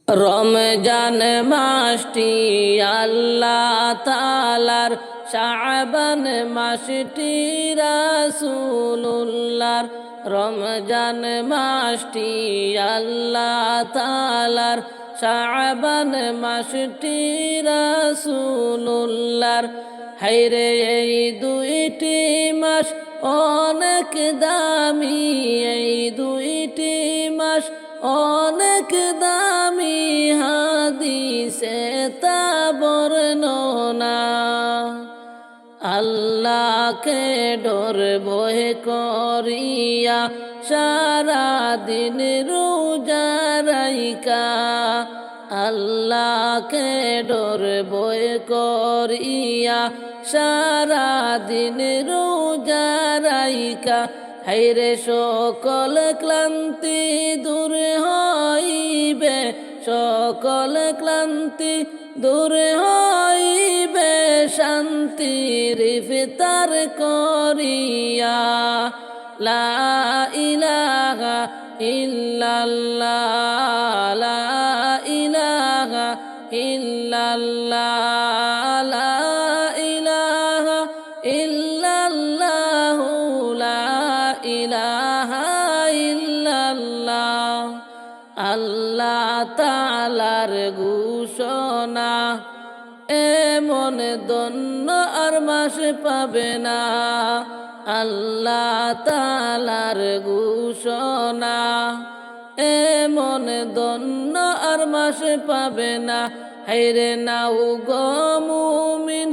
রমজান মাসটি আল্লাহ তাআলার, শাবান মাসটি রাসূলুল্লাহর। রমজান মাসটি আল্লাহ তাআলার, শাবান মাসটি রাসূলুল্লাহর। হায়রে এই দুইটি মাস অনেক দামি, এই দুইটি মাস অনেক দামি, হাদিসে তা বর্ণনা। আল্লাহকে ডর ভয় করিয়া সারা দিন রোজা রাইখা, আল্লাহকে ডর ভয় করিয়া সারা দিন রোজা রাইখা, হায়রে সকল ক্লান্তি দূর হইবে, সকল ক্লান্তি দূর হইবে, শান্তির ইফতার করিয়া। লা ইলাহা ইল্লাল্লাহ, লা ইলাহা ইল্লাল্লাহ, লা ইলাহা ইল্লাল্লাহ, লা ইলাহা ইল্লাল্লাহ। আল্লাহ তাআলার ঘোষণা, এমন ধন্য আর মাস পাবে না। আল্লাহ তাআলার ঘোষণা, এমন ধন্য আর মাস পাবে না। হায়রে নাও গো মুমিন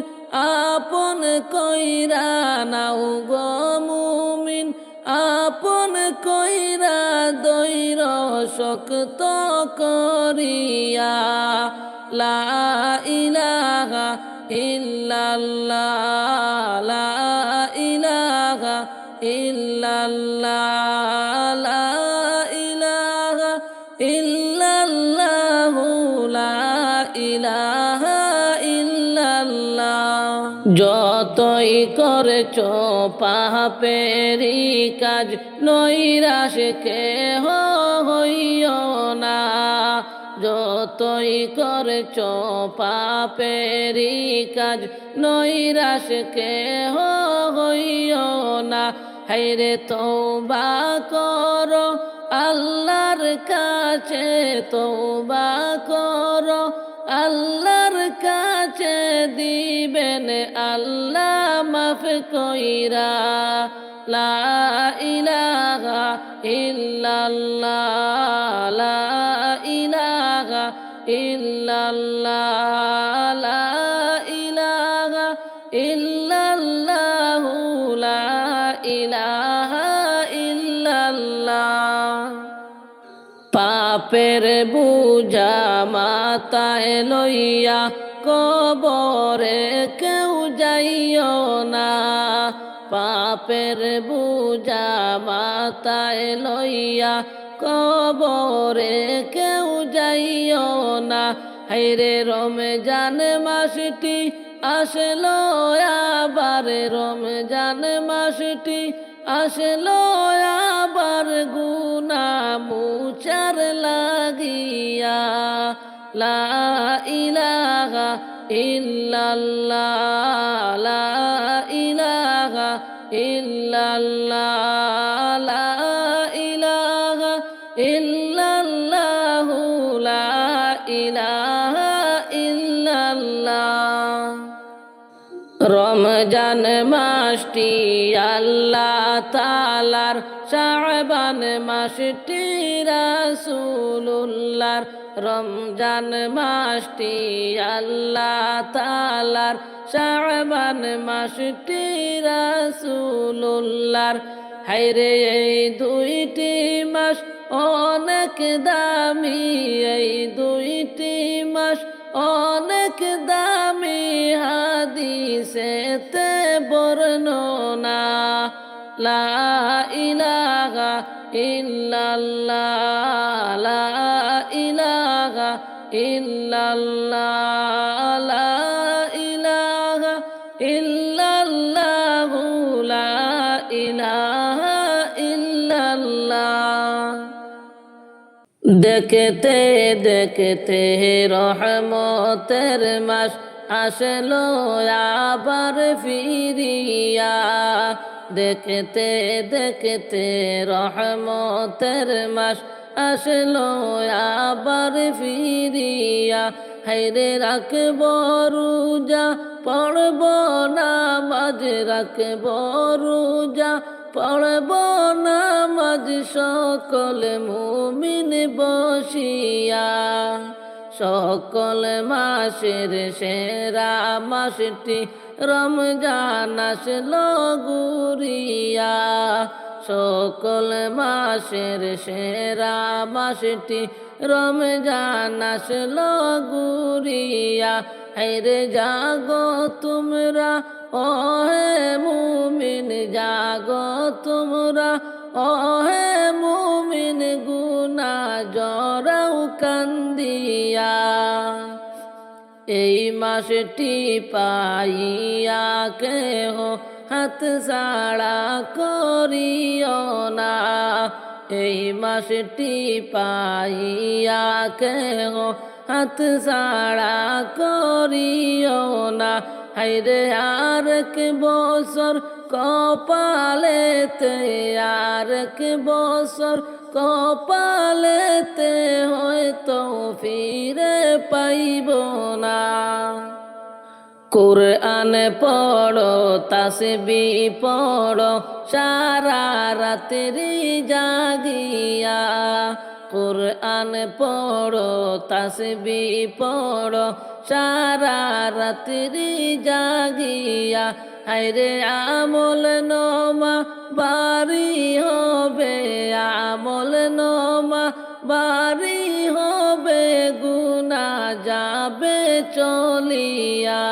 আপন কইরা, নাও গো মুমিন আপন কইরা, দৈর শক্ত করিয়া। লা ইলাহা ইল্লাল্লাহ, লা ইলাহা ইল্লাল্লাহ, লা ইলাহা ইল্লাল্লাহ, লা ইলাহা ইল্লাল্লাহ। যতই করেছ পাপেরই কাজ, নৈরাশ কেহ হইও না। যতই করেছ পাপেরই কাজ, নৈরাশ কেহ হইও না। হায়রে তওবা করো আল্লাহর কাছে, তওবা করো আল্লাহর কাছে, দিবেন আল্লাহ মাফ কইরা। লা ইলাহা ইল্লাল্লাহ, লা ইলাহা ইল্লাল্লাহ, লা ইলাহা ইল্লাল্লাহ, লা ইলাহা ইল্লাল্লাহ। পাপের বোঝা মাথায় লইয়া কবরে কেউ যাইও না। পাপের বোঝা মাথায় লইয়া কবরে কেউ যাইও না। হায়রে রমজান মাসটি আসলো আবার, রমজান মাসটি আসলো আবার, গুনাহ মুছার লাগিয়া। লা ইলাহা ইল্লাল্লাহ, লা ইলাহা ইল্লাল্লাহ, লা ইলাহা ইল্লাল্লাহ, লা ইলাহা ইল্লাল্লাহ। রমজান মাসটি আল্লাহ তাআলার, শাবান মাসটি রাসূলুল্লাহর। রমজান মাসটি আল্লাহ তাআলার, শাবান মাসটি রাসূলুল্লাহর। হায়রে এই দুইটি মাস অনেক দামি, এই দুইটি মাস অনেক দামি, হাদিসেতে বর্ণনা। লা ইলাহা ইল্লাল্লাহ, লা ইলাহা ইল্লাল্লাহ, লা ইলাহা ইল্লাল্লাহ, লা ইলাহা ইল্লাল্লাহ। দেখতে দেখতে রহমতের মাস আসলো আবার ফিরিয়া, দেখতে দেখতে রহমতের মাস আসলো আবার ফিরিয়া। হায়রে রাখব রোজা পড়ব নামাজ, রাখব রোজা পড়ব নামাজ সকল মুমিন বসিয়া। সকল মাসের সেরা মাসটি রমজান আসলো ঘুরিয়া, সকল মাসের সেরা মাসটি রমজান আসলো ঘুরিয়া। হায়রে জাগো তোমরা ও হে মুমিন, জাগো তোমরা ও হে মুমিন, গুনাহ জরাও কান্দিয়া। এই মাসটি পাইয়া কেহ হাত ছাড়া করিও না, এই মাসটি পাইয়া কেহ হাত ছাড়া করিও না। হায়রে আরেক বছর কপালেতে, আরেক বছর কপালেতে হয়তো ফিরে পাইব না। কুরআন পড়ো তাসবিহ পড়ো সারা রাত্রি জাগিয়া, কুরআন পড়ো তাসবিহ পড়ো সারা রাত্রি জাগিয়া। হায়রে আমল নমা বারি হবে, আমল নমা বারি হবে, গুনাহ যাবে চলিয়া।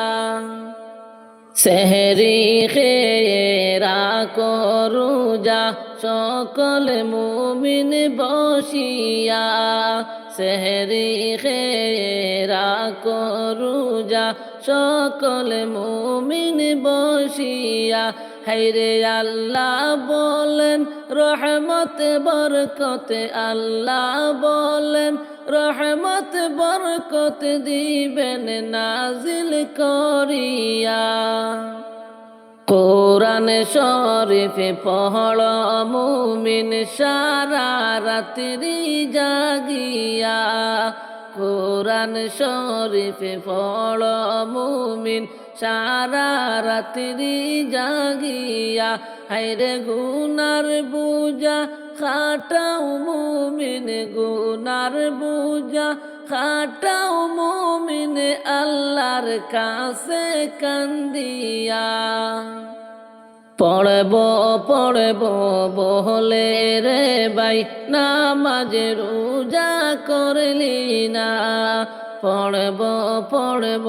সেহরি খেয়ে রাখো রোজা সকল মুমিন বসিয়া, সেহরি খেয়ে রাখো রোজা সকল মুমিন বসিয়া। হায়রে আল্লাহ বলেন রহমত বরকত, আল্লাহ বলেন রহমত বরকত দিবেন নাজিল করিয়া। কোরআন শরীফ পড়ো মুমিন সারা রাত্রি জাগিয়া, কোরআন শরীফ পড়ো মুমিন সারা রাত্রি জাগিয়া। হায়রে গুনার বুঝা খাটাও মুমিন, গুনার বুঝা খাটাও মুমিন আল্লাহর কাছে কান্দিয়া। পড়ব পড়ব বহলে রে ভাই নামাজ রোজা করলি না, পড়ব পড়ব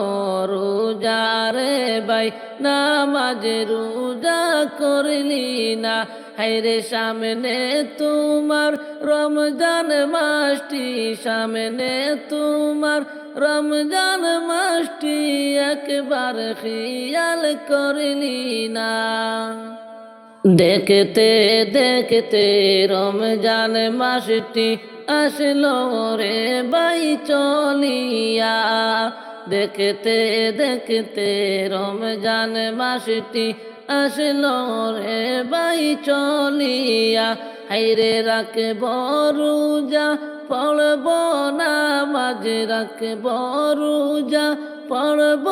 রোজা রে ভাই নামাজ রোজা করলি না। হায়রে সামনে তোমার রমজান মাসটি, সামনে তোমার রমজান মাসটি একবার খেয়াল করলি না। দেখতে দেখতে রমজান মাসটি আসলো রে ভাই চলিয়া, দেখতে দেখতে রমজান মাসটি আসলো রে ভাই চলিয়া। হায়রে রাখব রোজা পড়ব নামাজ, রাখব রোজা পড়ব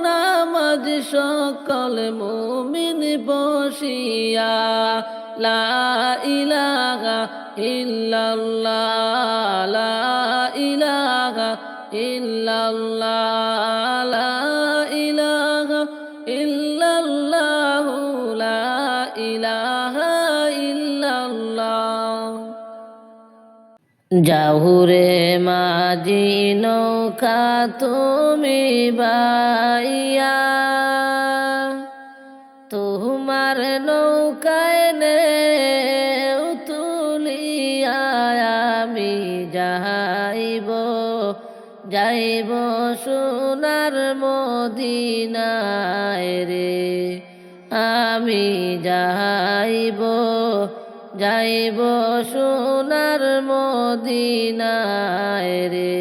নামাজ সকল মুমিন বসিয়া। লা ইলাহা ইল্লাল্লাহ, লা ইলাহা ইল্লাল্লাহ, লা ইলাহা ইল্লাল্লাহ, লা ইলাহা ইল্লাল্লাহ। যাহুরে মাঝি নৌকা তুমি বাইয়া, তোমার নৌকায় নেও তুলিয়া আমি যাইব, যাইব সোনার মদিনায় রে, আমি যাইব, যাইব সোনার মদিনায় রে।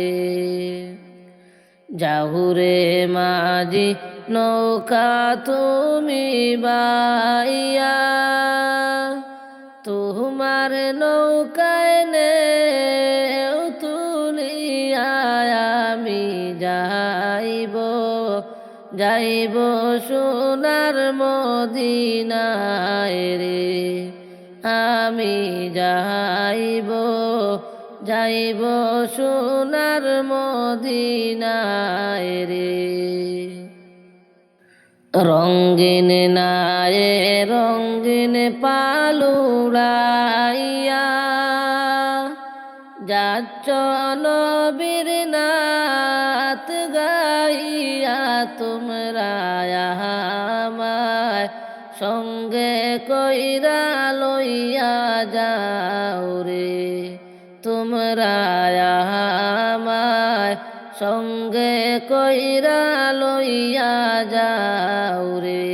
যাহুরে মাঝি নৌকা তুমি বাইয়া, তোমার নৌকায় নে তুলিয়া আমি যাইব, যাইব সোনার মদিনায় রে। আমি যাইব, যাইব সোনার মদিনায় রে। রঙ্গিন নায়ে রঙ্গিন পালুড়াইয়া, যাচ্ছ নবীর নাত গাইয়া, তোমরা আমায় সঙ্গে কইরা লইয়া যাও রে। তোমরা আমায় সঙ্গে কইরা লইয়া যাও রে।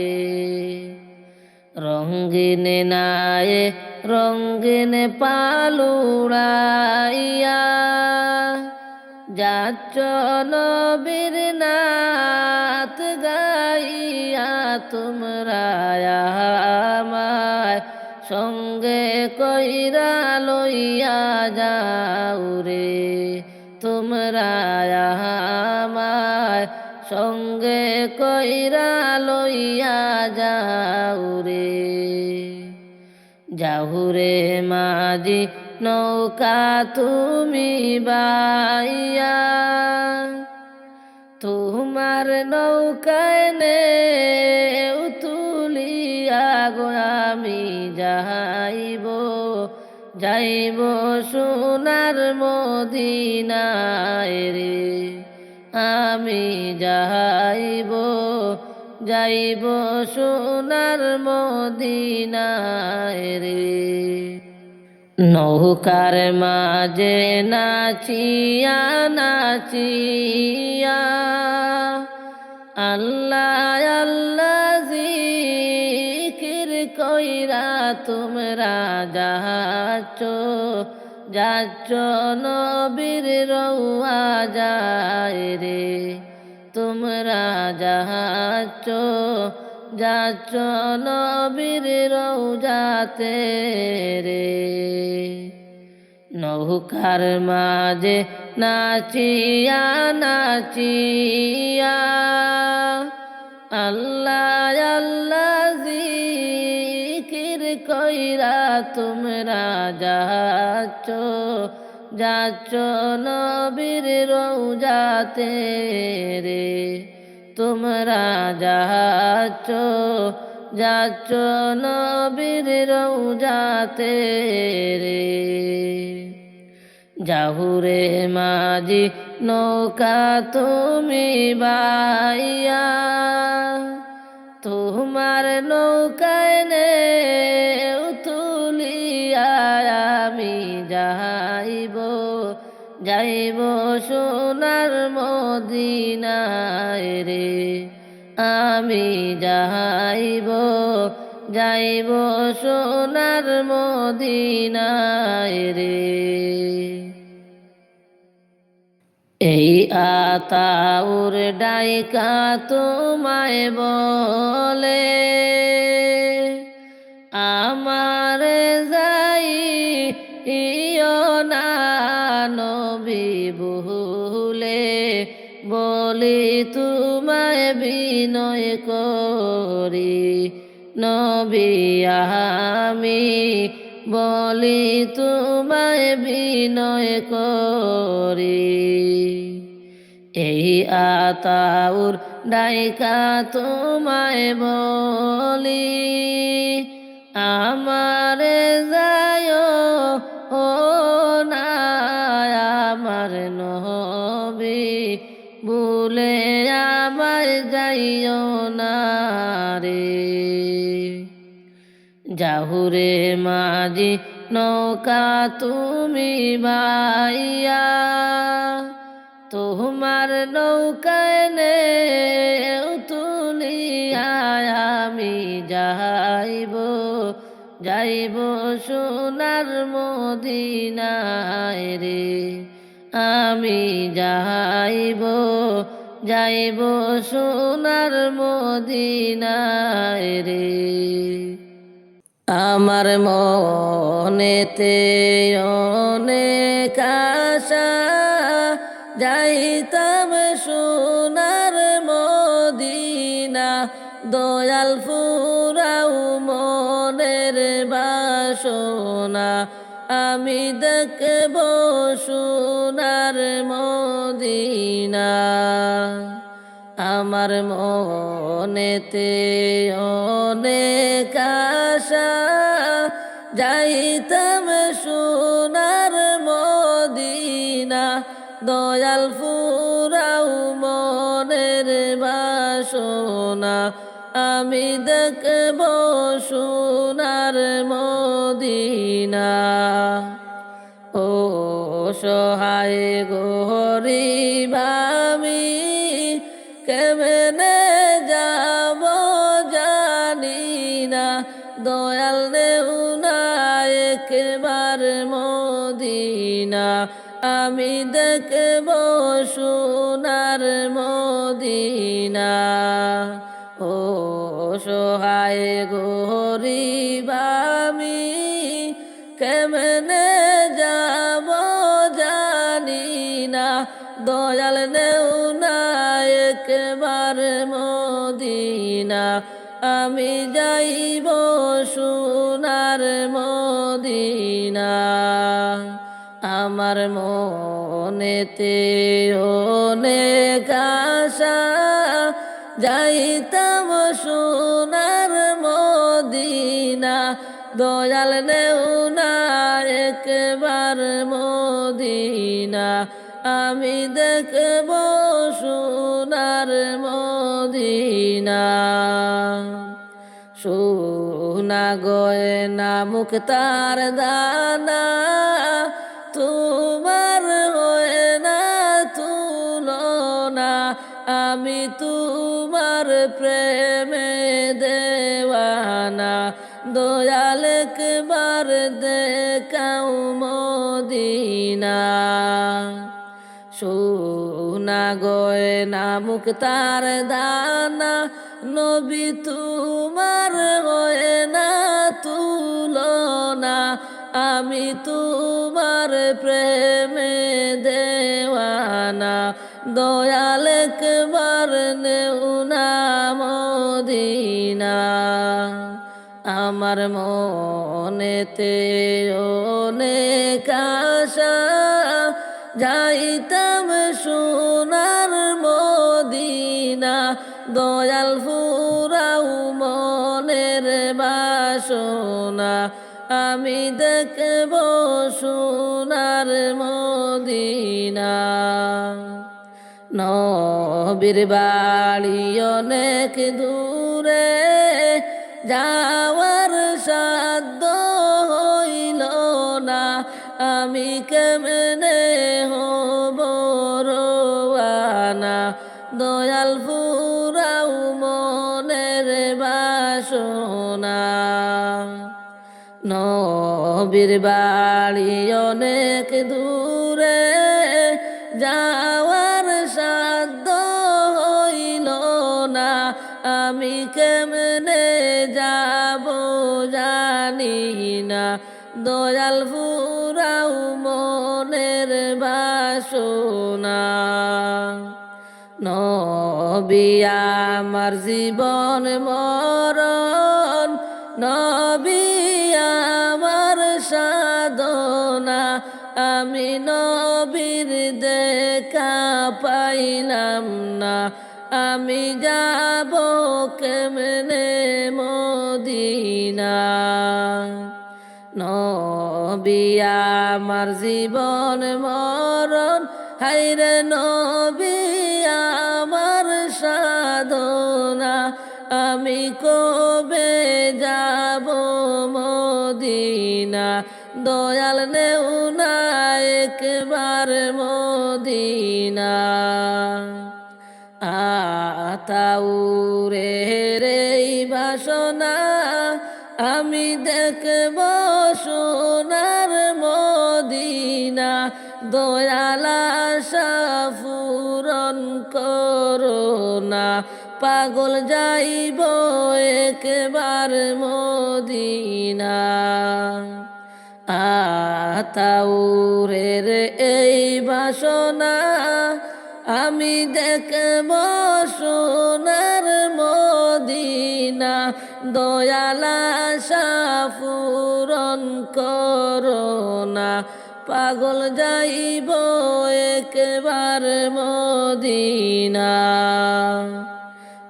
রঙ্গিন নায়ে রঙ্গিন পালুড়াইয়া, যাচ্ছ নবীর নাত গাইয়া, তোমরা আমায় সঙ্গে কইরা লইয়া যাও রে। তোমরা আমায় সঙ্গে কইরা লইয়া যাও রে। যাহুরে মাঝি নৌকা তুমি বাইয়া, তোমার নৌকায় নে তুলিয়া গো আমি যাইব, যাইব সোনার মদিনায় রে। আমি যাইব, যাইব সোনার মদিনায় রে। নৌকার মাঝে নাচিয়া নাচিয়া, আল্লাহ আল্লাহ জিকির কইরা তোমরা যাচ্ছ, যাচ্ছ নবীর রওয়া যায় রে। তোমরা যাচ্ছ, যাচ্ছ নবীর রওজাতে রে। নৌকার মাঝে নাচিয়া নাচিয়া, আল্লাহ আল্লাহ জিকির কইরা তোমরা যাচ্ছ, যাচ্ছ নবীর রওজাতে রে। তোমরা যাচ্ছ, যাচ্ছ নবীর রওজাতে রে। যাহুরে মাঝি নৌকা তুমি বাইয়া, তোমার নৌকায় নে তুলিয়া আমি যাইব, যাইব সোনার মদিনায় রে। আমি যাইব, যাইব সোনার মদিনায় রে। এই আতাউর ডাইকা তোমায় বলে, আমার যাই ইয় না নবী ভুলে, বলি তোমায় বিনয় করি নবী আমি, বলি তোমায় বিনয় করি। এই আতাউর ডাইকা তোমায় বলি, আমার যায় ও না আমার নবী, ভুলে আমার যাইও না রে। যাহুরে মাঝি নৌকা তুমি বাইয়া, তোমার নৌকায় নে তুলিয়া আমি যাইব, যাইব সোনার মদিনায় রে, আমি যাইব সোনার মদিনায় রে। আমার মনেতে অনেক আশা, যাইতাম সোনার মদিনা, দয়াল ফুরাও মনের বাসনা, আমি দেখব সোনার মদিনা। আমার মনেতে অনেক আশা, যাইতাম সোনার মদিনা, দয়াল ফুরাও মনের বাসনা, আমি দেখব সোনার মদিনা। ও সহায় গরিব আমি, কেমনে যাব জানি না, দয়াল নেও না একবার মদিনা, আমি দেখব সোনার মদিনা। ও সহায় গরিব আমি, কেমনে যাব জানি না, দয়াল নেও না একবার মদিনা, আমি যাইব সোনার মদিনা। আমার মনেতে অনেক আশা, যাইতাম সোনার মদিনা, দয়াল নেও না একবার মদিনা, আমি দেখব সোনার মদিনা। সোনা গয়না মুক্তার দানা, তোমার হয় না তুলনা, আমি তোমার প্রেমে দেওয়ানা, দয়াল একবার দেখাও মদিনা। সোনা গয়না মুক্তার দানা, নবী তোমার হয় না তুলনা, আমি তোমার প্রেমে দেওয়ানা, দয়াল একবার নেও না মদিনা। আমার মনেতে অনেক আশা, যাইতাম সোনার মদিনা, দয়াল ফুরাও মনের বাসনা, আমি দেখব সোনার মদিনা। নবীর বাড়ি অনেক দূরে, যাওয়ার সাধ্য হইল না, আমি কেমনে হব রওয়ানা, দয়াল ফুরাও মনের বাসনা। নবীর বাড়ি অনেক দূরে, যাওয়ার সাধ্য হইল না, আমি কেমনে যাব জানি না, দয়াল ফুরাও মনের বাসনা। নবী আমার জীবন মরণ, নবী আমার সাধনা, আমি নবীর দেখা পাইলাম না, আমি যাব কেমনে মদিনা। নবী আমার জীবন মরণ, হায়রে নবী আমার সাধনা, আমি কবে যাব মদিনা, দয়াল নেও না একবার মদিনা। আতাউরে রে বাসনা, আমি দেখব সোনার মদিনা দয়াল আশা পূরণ করোনা পাগল যাইব একবার মদিনা আতাউরের এই বাসনা আমি দেখব সোনার মদিনা দয়াল আশা পূরণ করোনা পাগল যাইব একবার মদিনা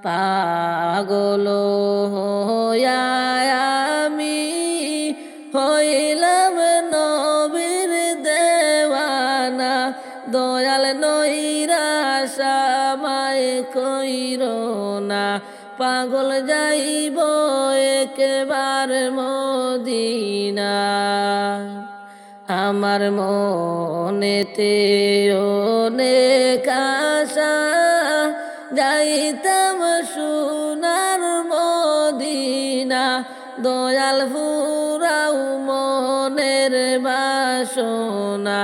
পাগল হইয়া আমি হইলাম নবীর দেওয়ানা দয়াল নৈরাশা মায় কইরো না পাগল যাইব একবার মদিনা আমার মনেতে অনেক আশা যাইতাম সোনার মদিনা দয়াল ফুরাও মনের বাসনা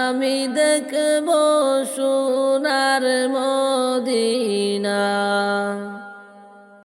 আমি দেখব সোনার মদিনা।